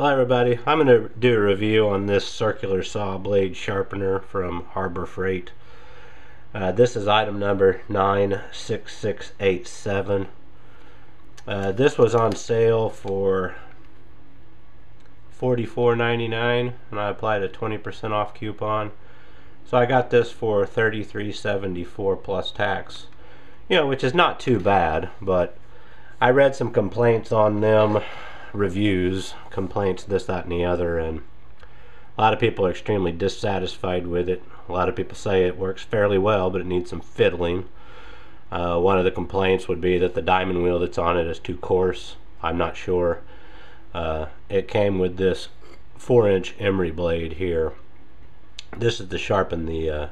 Hello everybody, I'm going to do a review on this circular saw blade sharpener from Harbor Freight. This is item number 96687. This was on sale for $44.99 and I applied a 20% off coupon. So I got this for $33.74 plus tax. Which is not too bad, but I read some complaints on them. Reviews, complaints, this, that, and the other, and a lot of people are extremely dissatisfied with it. A lot of people say it works fairly well, but it needs some fiddling. One of the complaints would be that the diamond wheel that's on it is too coarse. I'm not sure. It came with this 4-inch emery blade here. This is to sharpen the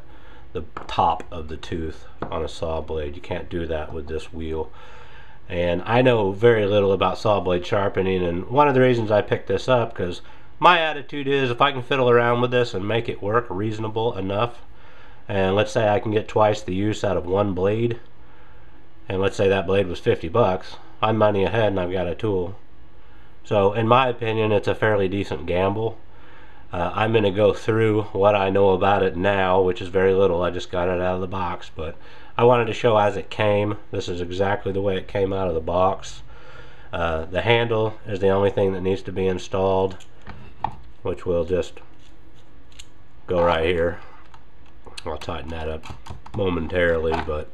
top of the tooth on a saw blade. You can't do that with this wheel. And I know very little about saw blade sharpening, and one of the reasons I picked this up, because my attitude is if I can fiddle around with this and make it work reasonable enough, and let's say I can get twice the use out of one blade, and let's say that blade was 50 bucks, I'm money ahead and I've got a tool. So in my opinion, it's a fairly decent gamble. I'm going to go through what I know about it now, which is very little. I just got it out of the box, but I wanted to show as it came. This is exactly the way it came out of the box. The handle is the only thing that needs to be installed, which will just go right here. I'll tighten that up momentarily, but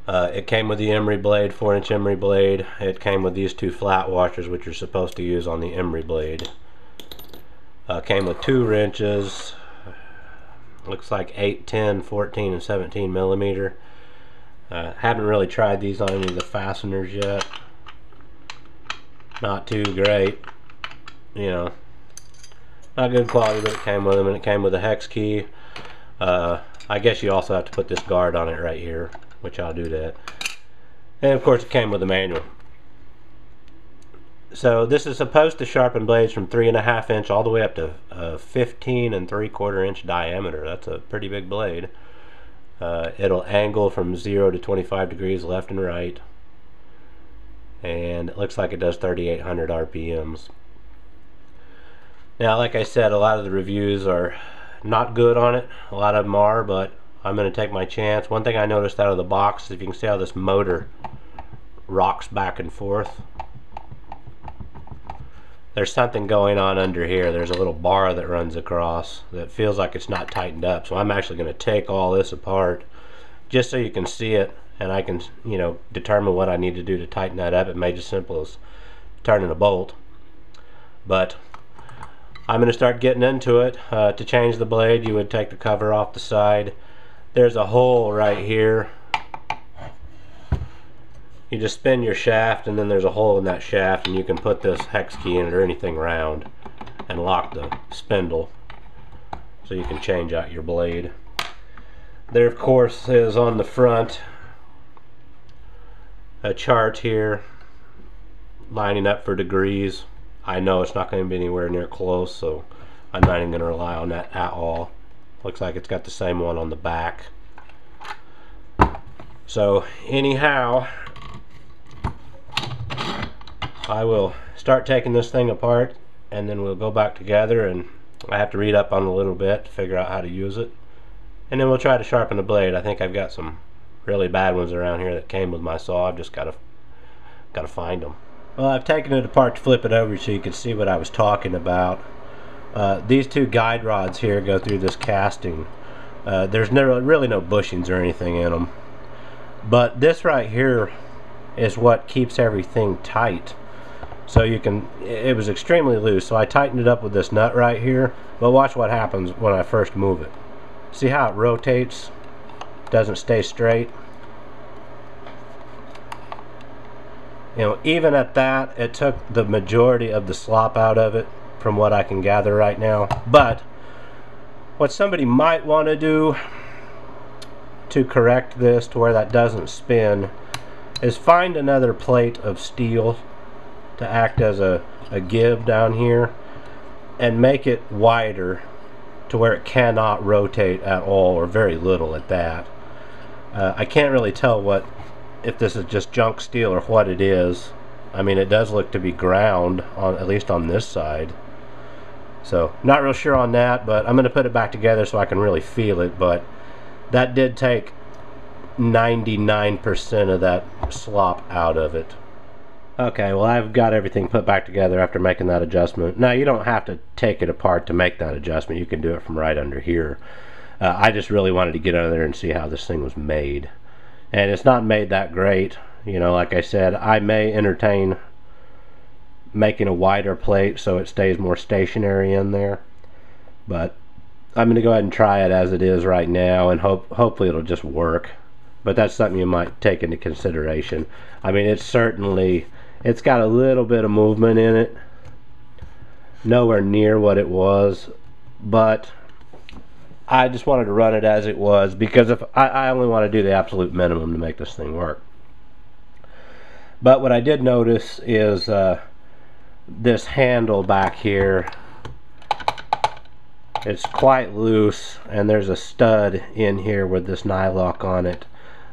it came with the emery blade, 4-inch emery blade. It came with these two flat washers, which you're supposed to use on the emery blade. Came with 2 wrenches. Looks like 8, 10, 14, and 17 millimeter. Haven't really tried these on any of the fasteners yet. Not too great. Not good quality, but it came with them, and it came with a hex key. I guess you also have to put this guard on it right here, which I'll do that. And of course it came with a manual. So this is supposed to sharpen blades from 3.5 inch all the way up to 15 3/4 inch diameter. That's a pretty big blade. It'll angle from 0 to 25 degrees left and right, and it looks like it does 3,800 RPMs. Now, like I said, a lot of the reviews are not good on it. A lot of them are, but I'm going to take my chance. One thing I noticed out of the box is if you can see how this motor rocks back and forth. There's something going on under here. There's a little bar that runs across that feels like it's not tightened up. So I'm actually going to take all this apart just so you can see it, and I can, determine what I need to do to tighten that up. It may be as simple as turning a bolt, but I'm going to start getting into it. To change the blade, you would take the cover off the side. There's a hole right here. You just spin your shaft, and then there's a hole in that shaft, and you can put this hex key in it or anything round and lock the spindle so you can change out your blade. There, of course, is on the front a chart here lining up for degrees. I know it's not going to be anywhere near close, so I'm not even going to rely on that at all. Looks like it's got the same one on the back. So anyhow, I will start taking this thing apart, and then we'll go back together, and I have to read up on it a little bit to figure out how to use it, and then we'll try to sharpen the blade. I think I've got some really bad ones around here that came with my saw. I've just got to find them. Well, I've taken it apart to flip it over so you can see what I was talking about. These two guide rods here go through this casting. There's really no bushings or anything in them, but this right here is what keeps everything tight. So it was extremely loose, so I tightened it up with this nut right here, but watch what happens when I first move it. See how it rotates? Doesn't stay straight. Even at that, it took the majority of the slop out of it from what I can gather right now. But what somebody might want to do to correct this to where that doesn't spin is find another plate of steel to act as a give down here and make it wider to where it cannot rotate at all, or very little at that. I can't really tell if this is just junk steel or what it is. I mean, it does look to be ground, on at least on this side. So not real sure on that, but I'm going to put it back together so I can really feel it. But that did take 99% of that slop out of it. Okay, well, I've got everything put back together after making that adjustment. Now, you don't have to take it apart to make that adjustment. You can do it from right under here. I just really wanted to get under there and see how this thing was made. And it's not made that great. You know, like I said, I may entertain making a wider plate so it stays more stationary in there. But I'm going to go ahead and try it as it is right now, and hopefully it'll just work. But that's something you might take into consideration. I mean, it's got a little bit of movement in it. Nowhere near what it was, but I just wanted to run it as it was, because if I only want to do the absolute minimum to make this thing work. But what I did notice is this handle back here, it's quite loose, and there's a stud in here with this nylock on it.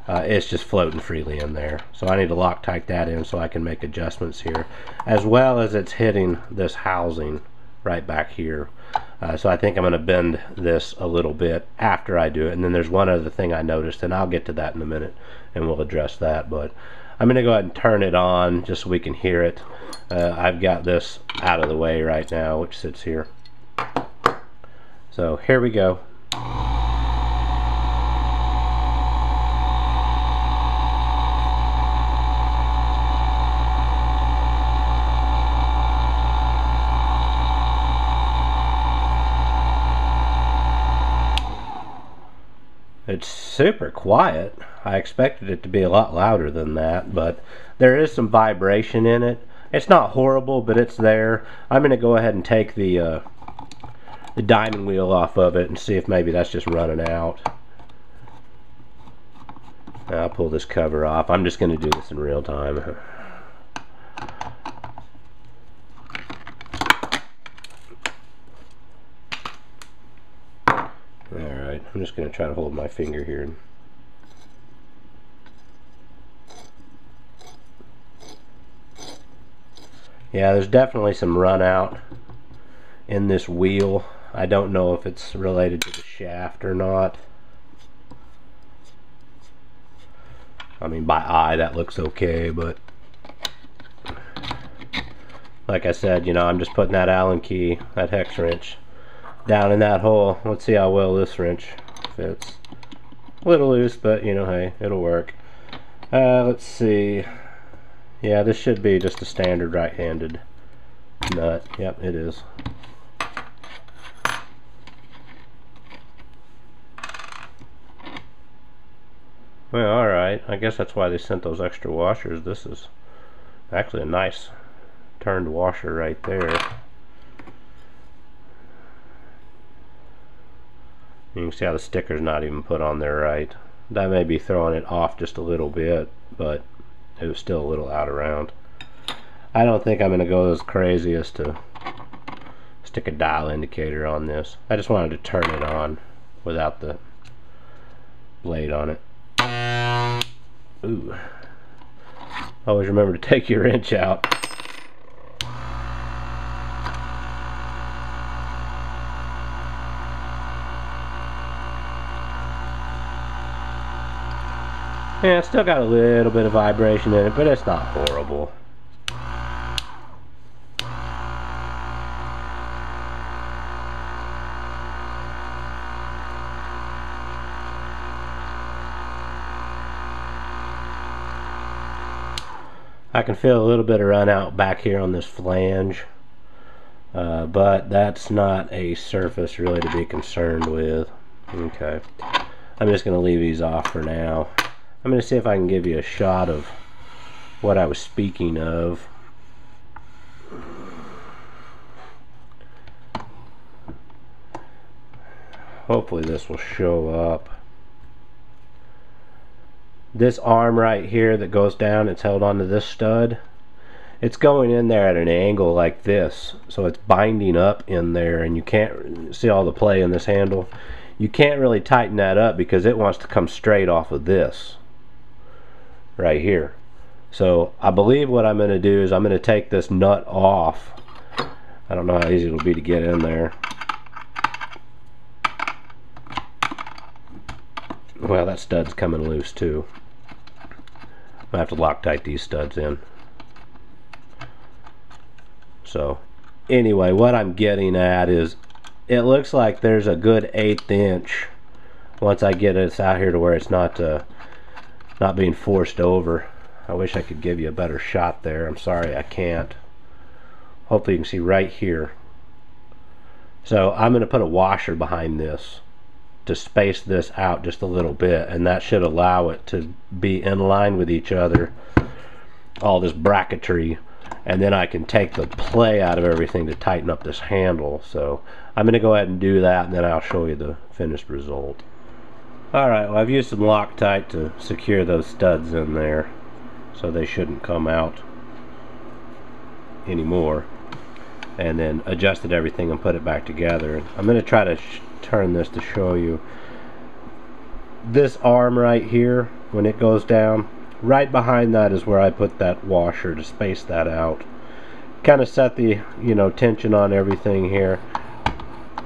It's just floating freely in there, so I need to Loctite that in so I can make adjustments here, as well as it's hitting this housing right back here. So I think I'm going to bend this a little bit after I do it. And then there's one other thing I noticed, and I'll get to that in a minute and we'll address that. But I'm going to go ahead and turn it on just so we can hear it. I've got this out of the way right now, which sits here. So here we go. It's super quiet. I expected it to be a lot louder than that, but there is some vibration in it. It's not horrible, but it's there. I'm going to go ahead and take the diamond wheel off of it and see if maybe that's just running out. I'll pull this cover off. I'm just going to do this in real time. Alright, I'm just going to try to hold my finger here. Yeah, there's definitely some run out in this wheel. I don't know if it's related to the shaft or not. I mean, by eye that looks okay, but like I said, you know, I'm just putting that Allen key, that hex wrench, down in that hole. Let's see how well this wrench fits. A little loose, but you know, hey, it'll work. Let's see. Yeah, this should be just a standard right-handed nut. Yep, it is. Well, alright. I guess that's why they sent those extra washers. This is actually a nice turned washer right there. You can see how the sticker's not even put on there right. That may be throwing it off just a little bit, but it was still a little out of round. I don't think I'm going to go as crazy as to stick a dial indicator on this. I just wanted to turn it on without the blade on it. Ooh. Always remember to take your wrench out. Yeah, it's still got a little bit of vibration in it, but it's not horrible. I can feel a little bit of run out back here on this flange, but that's not a surface really to be concerned with. Okay, I'm just going to leave these off for now. I'm going to see if I can give you a shot of what I was speaking of. Hopefully this will show up. This arm right here that goes down, it's held onto this stud. It's going in there at an angle like this, so it's binding up in there, and you can't see all the play in this handle. You can't really tighten that up because it wants to come straight off of this right here. So I believe what I'm going to do is I'm going to take this nut off. I don't know how easy it'll be to get in there. Well, that stud's coming loose too. I have to Loctite these studs in. So anyway, what I'm getting at is it looks like there's a good 1/8 inch once I get this out here to where it's not being forced over. I wish I could give you a better shot there. I'm sorry I can't. Hopefully you can see right here. So I'm going to put a washer behind this to space this out just a little bit, and that should allow it to be in line with each other, all this bracketry, and then I can take the play out of everything to tighten up this handle. So I'm going to go ahead and do that, and then I'll show you the finished result. Alright, well, I've used some Loctite to secure those studs in there so they shouldn't come out anymore, and then adjusted everything and put it back together. I'm going to try to turn this to show you. This arm right here, when it goes down, right behind that is where I put that washer to space that out. Kind of set the, you know, tension on everything here.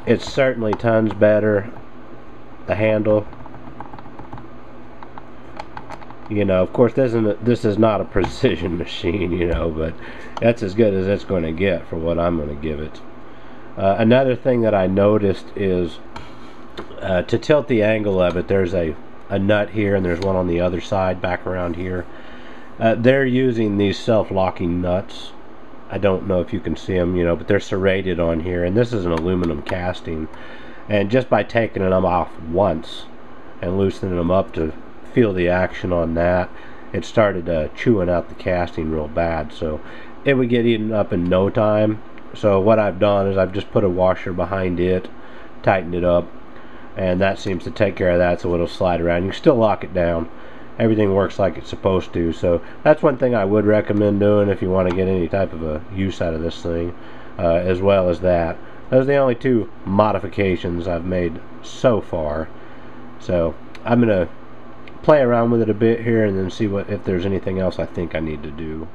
It's certainly tons better. The handle, you know, of course this is not a precision machine, you know, but that's as good as it's going to get for what I'm going to give it. Another thing that I noticed is to tilt the angle of it, there's a nut here and there's one on the other side back around here. They're using these self-locking nuts. I don't know if you can see them, you know, but they're serrated on here, and this is an aluminum casting, and just by taking them off once and loosening them up to feel the action on that, it started chewing out the casting real bad, so it would get eaten up in no time. So what I've done is I've just put a washer behind it, tightened it up, and that seems to take care of that, so it'll slide around. You can still lock it down. Everything works like it's supposed to. So that's one thing I would recommend doing if you want to get any type of a use out of this thing, as well as that. Those are the only two modifications I've made so far. So I'm going to play around with it a bit here and then see if there's anything else I think I need to do.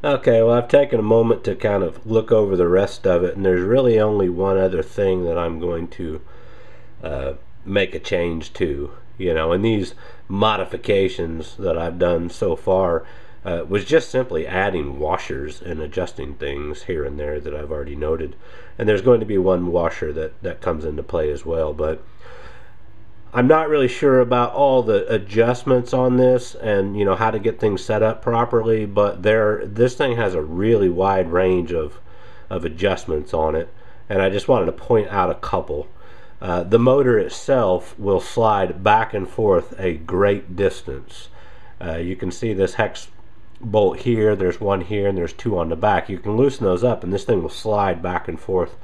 Okay, well, I've taken a moment to kind of look over the rest of it, and there's really only one other thing that I'm going to make a change to, you know, and these modifications that I've done so far was just simply adding washers and adjusting things here and there that I've already noted, and there's going to be one washer that comes into play as well, but I'm not really sure about all the adjustments on this and, you know, how to get things set up properly, but this thing has a really wide range of adjustments on it, and I just wanted to point out a couple. The motor itself will slide back and forth a great distance. You can see this hex bolt here, there's one here, and there's two on the back. You can loosen those up and this thing will slide back and forth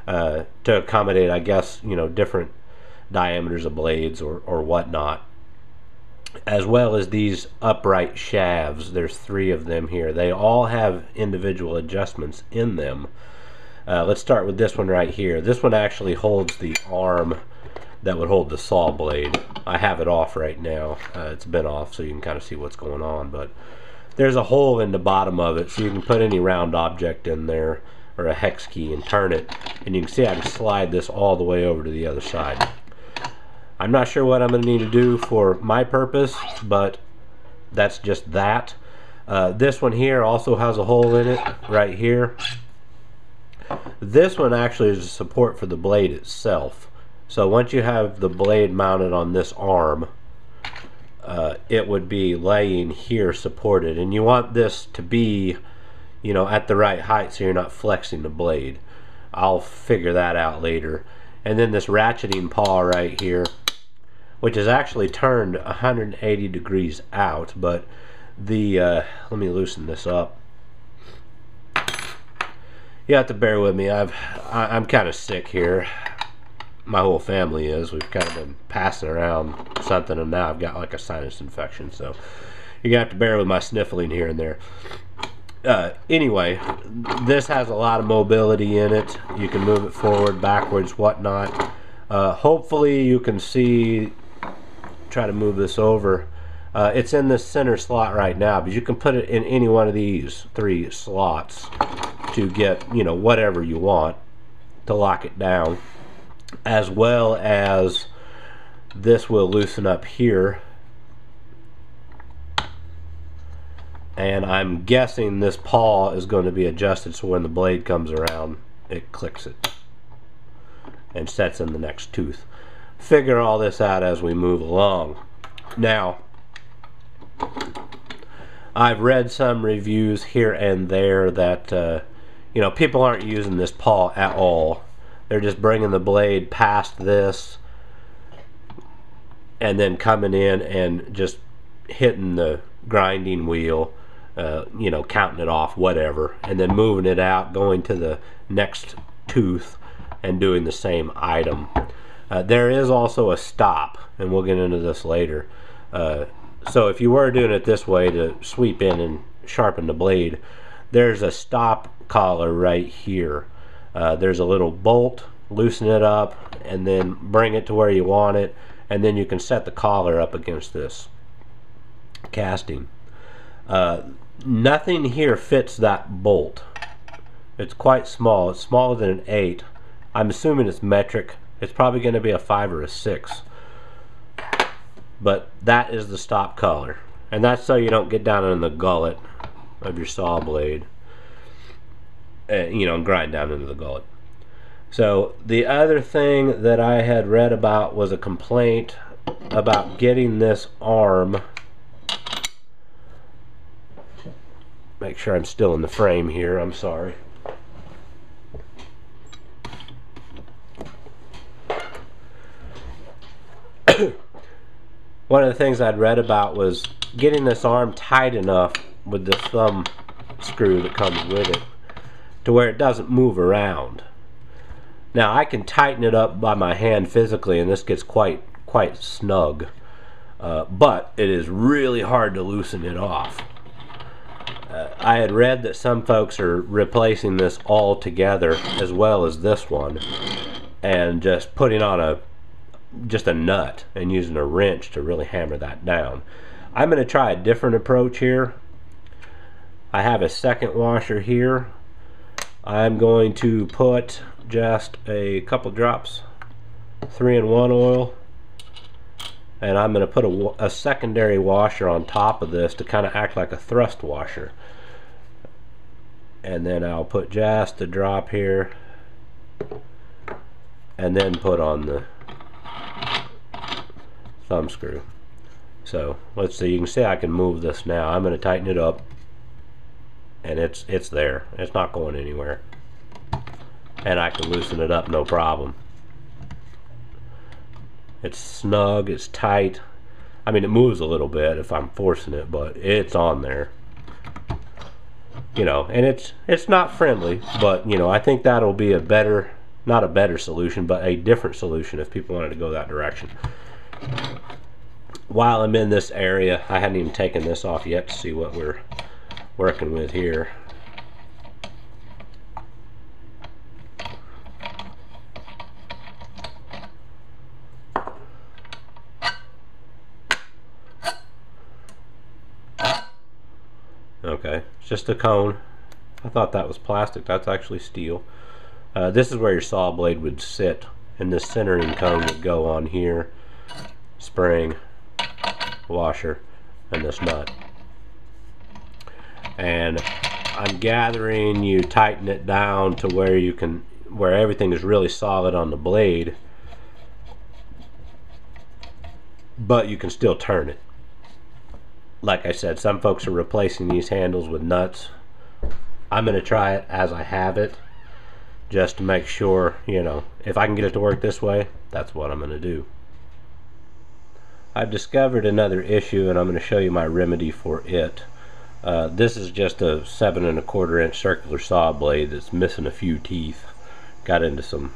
to accommodate, I guess, you know, different diameters of blades or whatnot, as well as these upright shafts. There's 3 of them here. They all have individual adjustments in them. Let's start with this one right here. This one actually holds the arm that would hold the saw blade. I have it off right now. It's been off so you can kind of see what's going on, but there's a hole in the bottom of it so you can put any round object in there or a hex key and turn it, and you can see I can slide this all the way over to the other side. I'm not sure what I'm going to need to do for my purpose, but that's just that. This one here also has a hole in it right here. This one actually is a support for the blade itself. So once you have the blade mounted on this arm, it would be laying here supported, and you want this to be, you know, at the right height so you're not flexing the blade. I'll figure that out later. And then this ratcheting paw right here, which is actually turned 180 degrees out, but the let me loosen this up. You have to bear with me. I'm kind of sick here. My whole family is. We've kind of been passing around something, and now I've got like a sinus infection, so you're gonna have to bear with my sniffling here and there. Anyway, this has a lot of mobility in it. You can move it forward, backwards, whatnot. Hopefully you can see, try to move this over. It's in this center slot right now, but you can put it in any one of these 3 slots to get, you know, whatever you want to lock it down, as well as this will loosen up here, and I'm guessing this paw is going to be adjusted so when the blade comes around it clicks it and sets in the next tooth. Figure all this out as we move along. Now, I've read some reviews here and there that you know, people aren't using this paw at all. They're just bringing the blade past this and then coming in and just hitting the grinding wheel, you know, counting it off, whatever, and then moving it out, going to the next tooth and doing the same item. There is also a stop, and we'll get into this later. So if you were doing it this way to sweep in and sharpen the blade, there's a stop collar right here. There's a little bolt, loosen it up and then bring it to where you want it, and then you can set the collar up against this casting. Nothing here fits that bolt. It's quite small. It's smaller than an 8. I'm assuming it's metric. It's probably going to be a 5 or a 6. But that is the stop collar, and that's so you don't get down in the gullet of your saw blade, you know, and grind down into the gullet. So the other thing that I had read about was a complaint about getting this arm, make sure I'm still in the frame here, I'm sorry. One of the things I'd read about was getting this arm tight enough with the thumb screw that comes with it to where it doesn't move around. Now I can tighten it up by my hand physically, and this gets quite snug, but it is really hard to loosen it off. I had read that some folks are replacing this all together as well as this one, and just putting on just a nut and using a wrench to really hammer that down. I'm going to try a different approach here. I have a second washer here. I'm going to put just a couple drops 3-in-1 oil, and I'm going to put a secondary washer on top of this to kind of act like a thrust washer, and then I'll put just a drop here and then put on the thumb screw. So let's see, you can see I can move this now. I'm going to tighten it up, and it's there. It's not going anywhere, and I can loosen it up no problem. It's snug, it's tight. I mean, it moves a little bit if I'm forcing it, but it's on there, you know. And it's not friendly, but you know, I think that'll be a better, not a better solution, but a different solution if people wanted to go that direction. While I'm in this area, I hadn't even taken this off yet to see what we're working with here. Okay, it's just a cone. I thought that was plastic. That's actually steel. This is where your saw blade would sit, and this centering cone would go on here. Spring, washer, and this nut. And I'm gathering you tighten it down to where you can, where everything is really solid on the blade, but you can still turn it. Like I said, some folks are replacing these handles with nuts. I'm going to try it as I have it, just to make sure, you know, if I can get it to work this way, that's what I'm going to do. I've discovered another issue, and I'm going to show you my remedy for it. This is just a 7¼ inch circular saw blade that's missing a few teeth. Got into some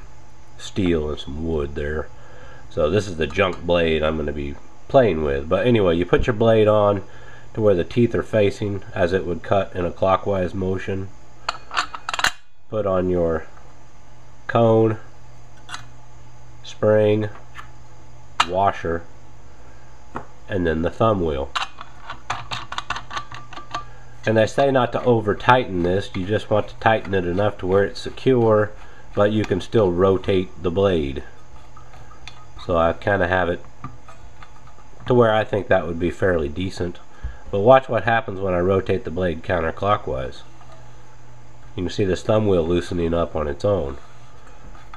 steel and some wood there. So this is the junk blade I'm going to be playing with. But anyway, you put your blade on to where the teeth are facing as it would cut in a clockwise motion. Put on your cone, spring, washer, and then the thumb wheel. And they say not to over tighten this, you just want to tighten it enough to where it's secure, but you can still rotate the blade. So I kind of have it to where I think that would be fairly decent. But watch what happens when I rotate the blade counterclockwise. You can see this thumb wheel loosening up on its own.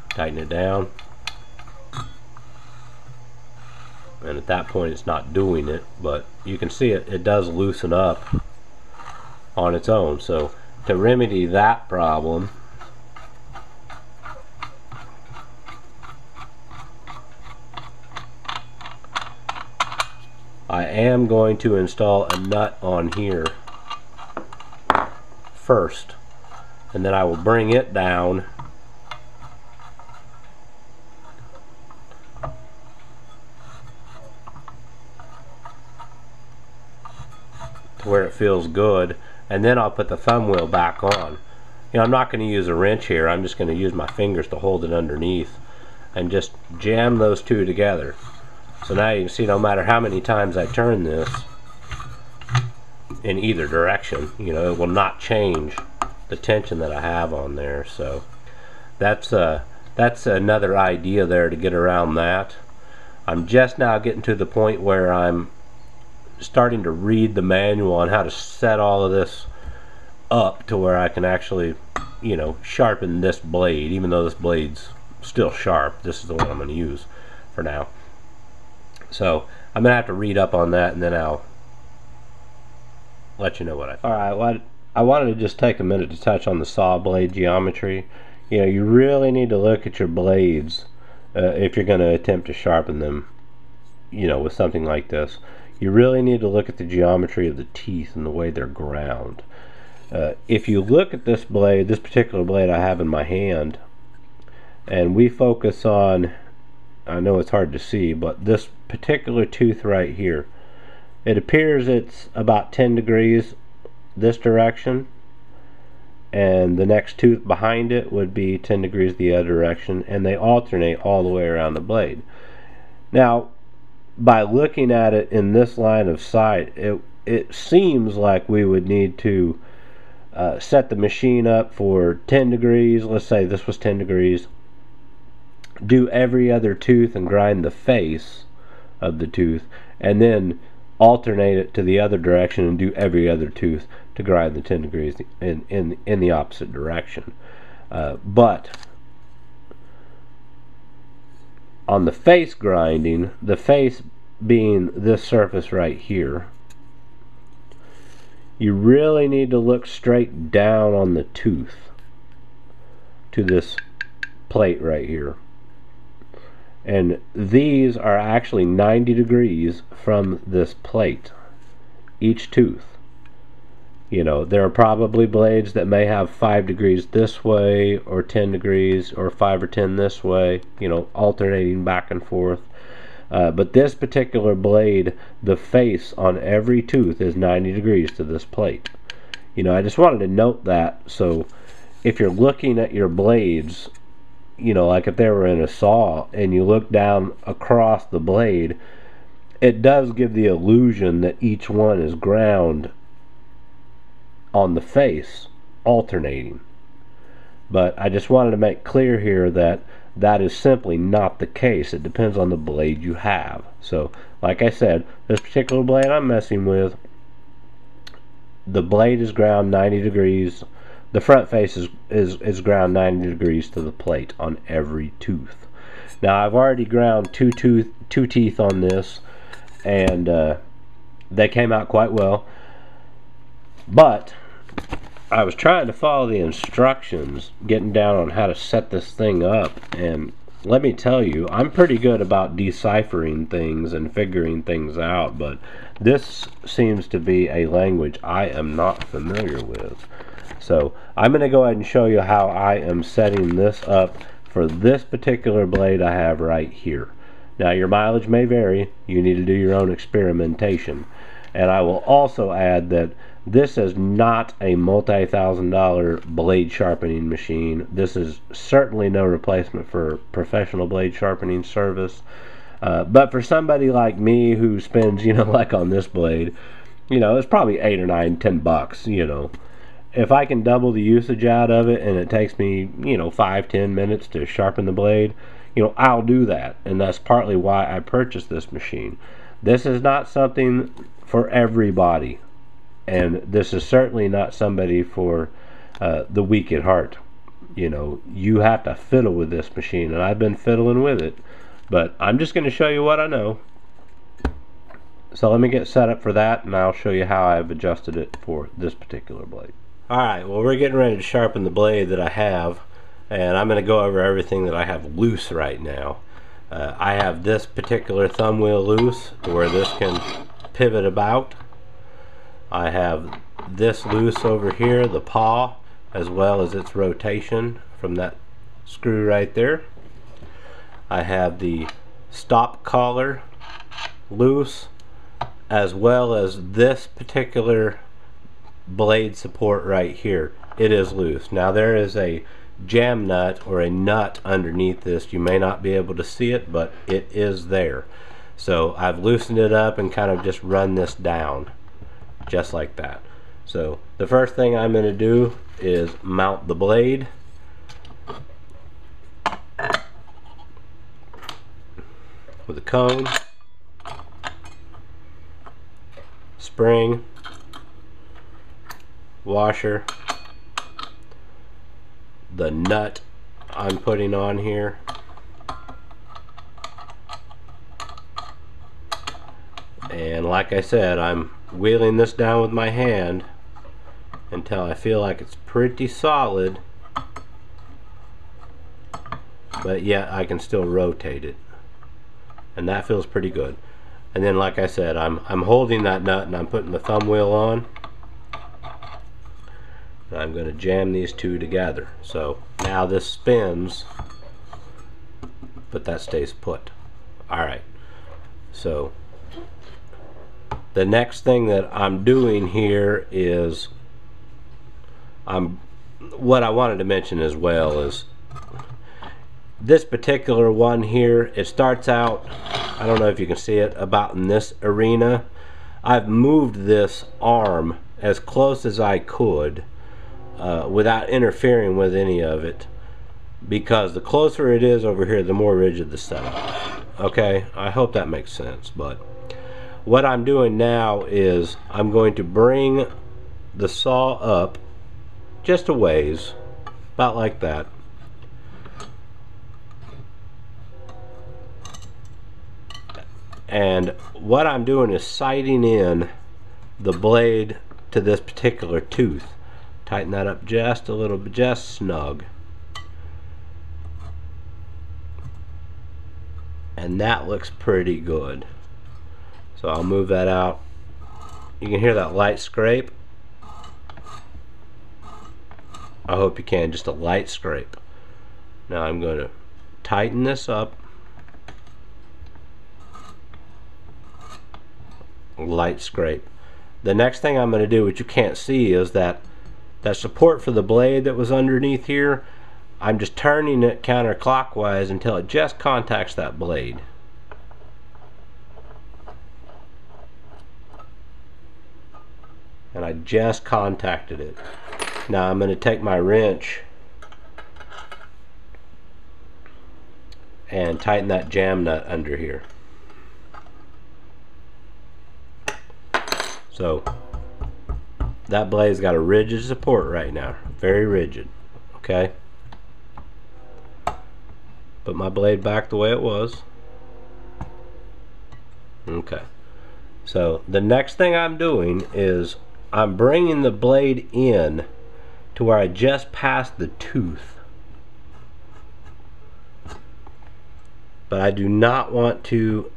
Tighten it down. And at that point it's not doing it, but you can see it does loosen up on its own. So to remedy that problem, I am going to install a nut on here first, and then I will bring it down to where it feels good, and then I'll put the thumb wheel back on. You know, I'm not going to use a wrench here, I'm just going to use my fingers to hold it underneath and just jam those two together. So now you can see no matter how many times I turn this in either direction, you know, it will not change the tension that I have on there. So that's another idea there to get around that. I'm just now getting to the point where I'm starting to read the manual on how to set all of this up to where I can actually, you know, sharpen this blade. Even though this blade's still sharp, this is the one I'm going to use for now. So I'm going to have to read up on that, and then I'll let you know what I think. Alright, well, I wanted to just take a minute to touch on the saw blade geometry. You know, you really need to look at your blades if you're going to attempt to sharpen them, you know, with something like this. You really need to look at the geometry of the teeth and the way they're ground. If you look at this blade, this particular blade I have in my hand, and we focus on, I know it's hard to see, but this particular tooth right here, it appears it's about 10 degrees this direction, and the next tooth behind it would be 10 degrees the other direction, and they alternate all the way around the blade. Now, by looking at it in this line of sight, it seems like we would need to set the machine up for 10 degrees. Let's say this was 10 degrees. Do every other tooth and grind the face of the tooth, and then alternate it to the other direction and do every other tooth to grind the 10 degrees in the opposite direction. But on the face grinding, the face being this surface right here, you really need to look straight down on the tooth to this plate right here. And these are actually 90 degrees from this plate, each tooth. You know, there are probably blades that may have 5 degrees this way, or 10 degrees, or 5 or 10 this way, you know, alternating back and forth. But this particular blade, the face on every tooth is 90 degrees to this plate. You know, I just wanted to note that, so if you're looking at your blades, you know, like if they were in a saw and you look down across the blade, it does give the illusion that each one is ground on the face, alternating. But I just wanted to make clear here that that is simply not the case. It depends on the blade you have. So, like I said, this particular blade I'm messing with, the blade is ground 90 degrees. The front face is ground 90 degrees to the plate on every tooth. Now I've already ground two teeth on this, and they came out quite well. But I was trying to follow the instructions, getting down on how to set this thing up, and let me tell you, I'm pretty good about deciphering things and figuring things out, but this seems to be a language I am not familiar with. So I'm going to go ahead and show you how I am setting this up for this particular blade I have right here. Now your mileage may vary, you need to do your own experimentation. And I will also add that this is not a multi-$1,000 blade sharpening machine. This is certainly no replacement for professional blade sharpening service. But for somebody like me who spends, you know, like on this blade, You know, it's probably 8 or 9, $10, you know. If I can double the usage out of it and it takes me, you know, 5-10 minutes to sharpen the blade, you know, I'll do that. And that's partly why I purchased this machine. This is not something for everybody, and this is certainly not somebody for the weak at heart. You know, you have to fiddle with this machine, and I've been fiddling with it, but I'm just going to show you what I know. So let me get set up for that, and I'll show you how I've adjusted it for this particular blade. Alright, well, we're getting ready to sharpen the blade that I have, and I'm going to go over everything that I have loose right now. I have this particular thumb wheel loose where this can pivot about. I have this loose over here, the paw, as well as its rotation from that screw right there. I have the stop collar loose, as well as this particular blade support right here. It is loose. Now there is a jam nut or a nut underneath this. You may not be able to see it, but it is there. So I've loosened it up and kind of just run this down just like that. So the first thing I'm going to do is mount the blade. With a cone, spring, washer, the nut I'm putting on here, and like I said, I'm wheeling this down with my hand until I feel like it's pretty solid, but yet I can still rotate it, and that feels pretty good. And then, like I said, I'm holding that nut and I'm putting the thumb wheel on. I'm going to jam these two together. So now this spins, but that stays put. Alright, so the next thing that I'm doing here is what I wanted to mention as well is this particular one here. It starts out, I don't know if you can see it, about in this arena. I've moved this arm as close as I could without interfering with any of it, because the closer it is over here, the more rigid the setup. Okay, I hope that makes sense. But what I'm doing now is I'm going to bring the saw up just a ways, about like that, and what I'm doing is sighting in the blade to this particular tooth. Tighten that up just a little bit, just snug, and that looks pretty good. So I'll move that out. You can hear that light scrape. I hope you can, just a light scrape. Now I'm going to tighten this up. Light scrape. The next thing I'm going to do, which you can't see, is that support for the blade that was underneath here, I'm just turning it counterclockwise until it just contacts that blade. And I just contacted it. Now I'm going to take my wrench and tighten that jam nut under here. So that blade's got a rigid support right now, very rigid. Okay, put my blade back the way it was. Okay, so the next thing I'm doing is I'm bringing the blade in to where I just passed the tooth, but I do not want to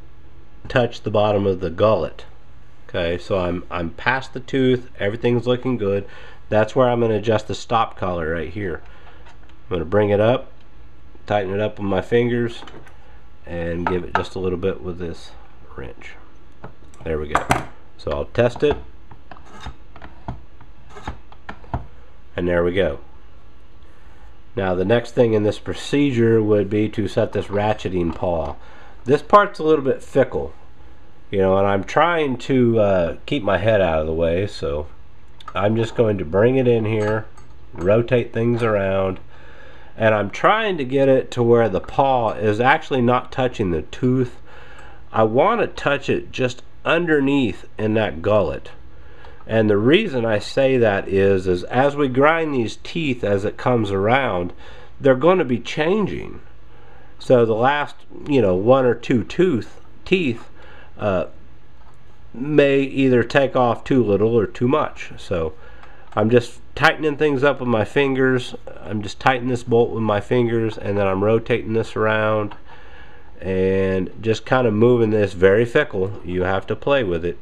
touch the bottom of the gullet. Okay, so I'm past the tooth, everything's looking good. That's where I'm going to adjust the stop collar right here. I'm going to bring it up, tighten it up with my fingers, and give it just a little bit with this wrench. There we go. So I'll test it, and there we go. Now the next thing in this procedure would be to set this ratcheting paw. This part's a little bit fickle. You know, and I'm trying to keep my head out of the way, so I'm just going to bring it in here, rotate things around, and I'm trying to get it to where the paw is actually not touching the tooth. I want to touch it just underneath in that gullet. And the reason I say that is as we grind these teeth as it comes around, they're going to be changing. So the last, you know, one or two teeth may either take off too little or too much. So I'm just tightening things up with my fingers. I'm just tightening this bolt with my fingers, and then I'm rotating this around and just kind of moving this. Very fickle. You have to play with it.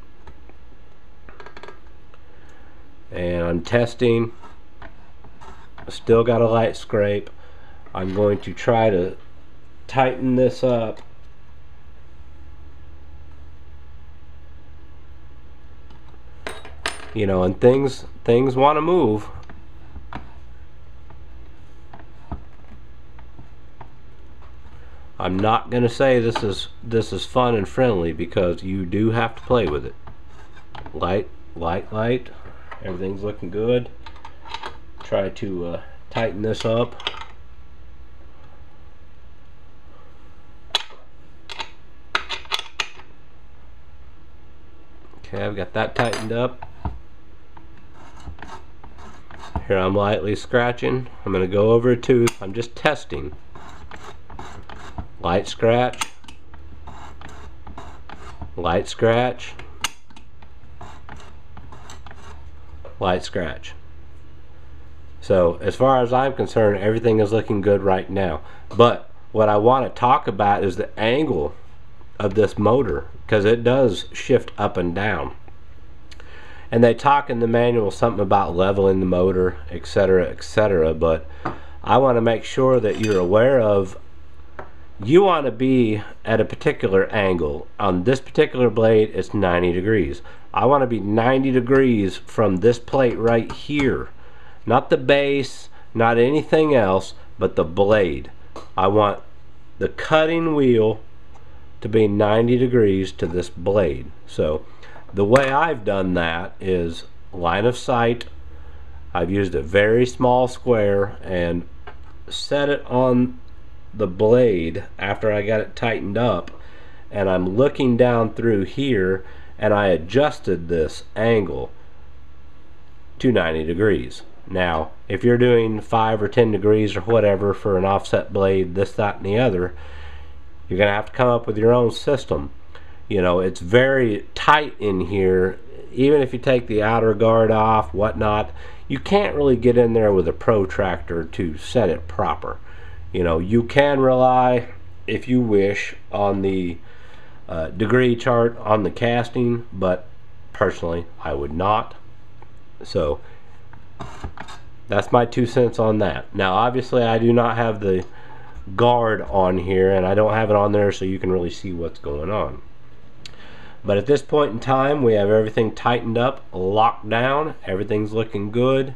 And I'm testing. Still got a light scrape. I'm going to try to tighten this up. You know, and things want to move. I'm not going to say this is fun and friendly, because you do have to play with it. Light. Everything's looking good. Try to tighten this up. Okay, I've got that tightened up. Here I'm lightly scratching. I'm going to go over a tooth. I'm just testing. Light scratch. Light scratch. Light scratch. So as far as I'm concerned, everything is looking good right now. But what I want to talk about is the angle of this motor, because it does shift up and down. And they talk in the manual something about leveling the motor, etc., etc. But I want to make sure that you're aware of, you want to be at a particular angle. On this particular blade, it's 90 degrees. I want to be 90 degrees from this plate right here. Not the base, not anything else, but the blade. I want the cutting wheel to be 90 degrees to this blade. So the way I've done that is line of sight. I've used a very small square and set it on the blade after I got it tightened up, and I'm looking down through here, and I adjusted this angle to 90 degrees. Now if you're doing 5 or 10 degrees or whatever for an offset blade, this, that, and the other, you're gonna have to come up with your own system. You know, it's very tight in here. Even if you take the outer guard off, whatnot, you can't really get in there with a protractor to set it proper. You know, you can rely, if you wish, on the degree chart on the casting, but personally I would not. So that's my 2 cents on that. Now obviously I do not have the guard on here, and I don't have it on there so you can really see what's going on. But at this point in time, we have everything tightened up, locked down, everything's looking good.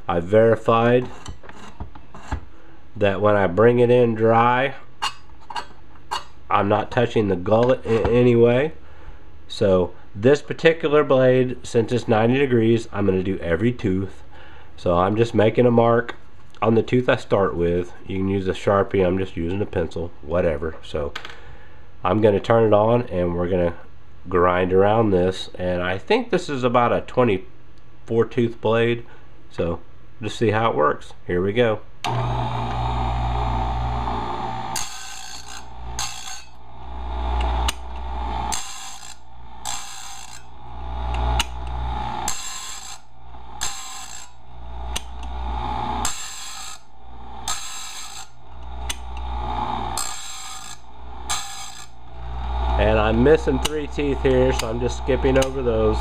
I've verified that when I bring it in dry, I'm not touching the gullet in any way. So this particular blade, since it's 90 degrees, I'm going to do every tooth. So I'm just making a mark on the tooth I start with. You can use a Sharpie, I'm just using a pencil, whatever. So I'm going to turn it on, and we're going to grind around this. And I think this is about a 24 tooth blade, so just see how it works. Here we go. And I'm missing 3 teeth here, so I'm just skipping over those.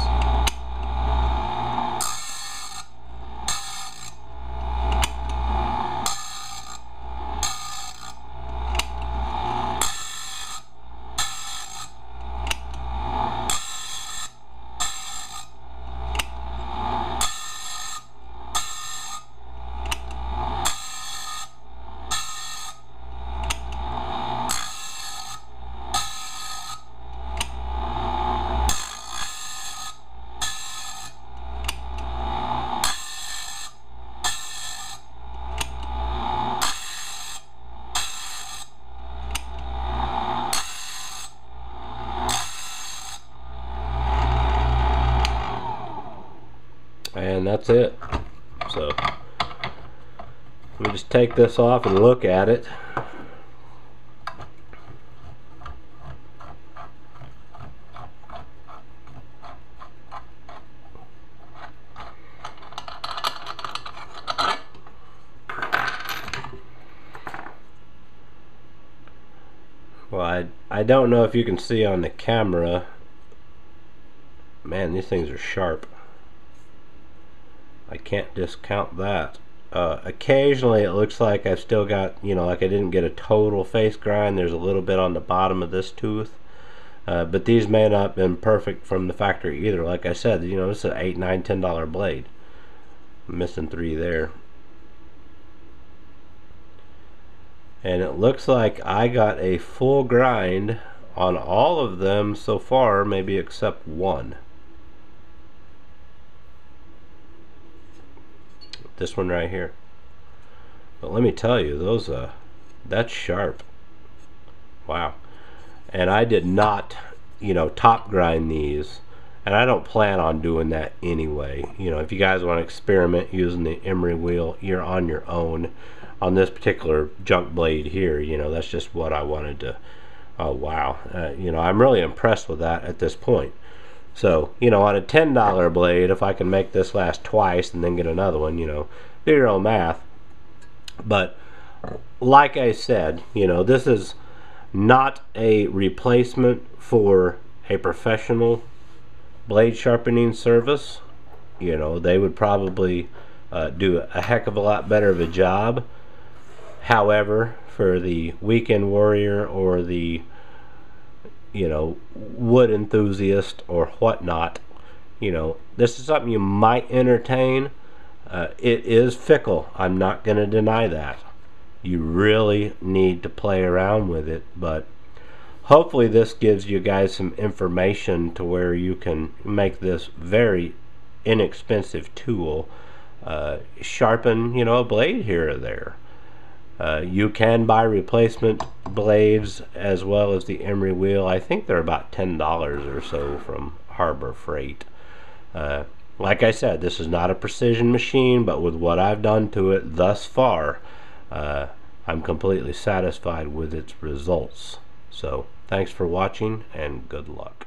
and that's it. So let me just take this off and look at it. Well, I don't know if you can see on the camera. Man, these things are sharp. I can't discount that. Occasionally it looks like I've still got, you know, like I didn't get a total face grind. There's a little bit on the bottom of this tooth. But these may not have been perfect from the factory either. Like I said, you know, this is an $8, $9, $10 blade. I'm missing 3 there. And it looks like I got a full grind on all of them so far, maybe except one. This one right here. But let me tell you, those that's sharp. Wow. And I did not, you know, top grind these, and I don't plan on doing that anyway. You know, if you guys want to experiment using the emery wheel, you're on your own. On this particular junk blade here, you know, that's just what I wanted to. Oh wow, you know, I'm really impressed with that at this point. So, you know, on a $10 blade, if I can make this last twice and then get another one, you know, do your own math. But like I said, you know, this is not a replacement for a professional blade sharpening service. You know, they would probably do a heck of a lot better of a job. However, for the weekend warrior or the, you know, wood enthusiast or whatnot, you know, this is something you might entertain. It is fickle. I'm not going to deny that. You really need to play around with it, but hopefully this gives you guys some information to where you can make this very inexpensive tool sharpen, you know, a blade here or there. You can buy replacement blades as well as the emery wheel. I think they're about $10 or so from Harbor Freight. Like I said, this is not a precision machine, but with what I've done to it thus far, I'm completely satisfied with its results. So thanks for watching and good luck.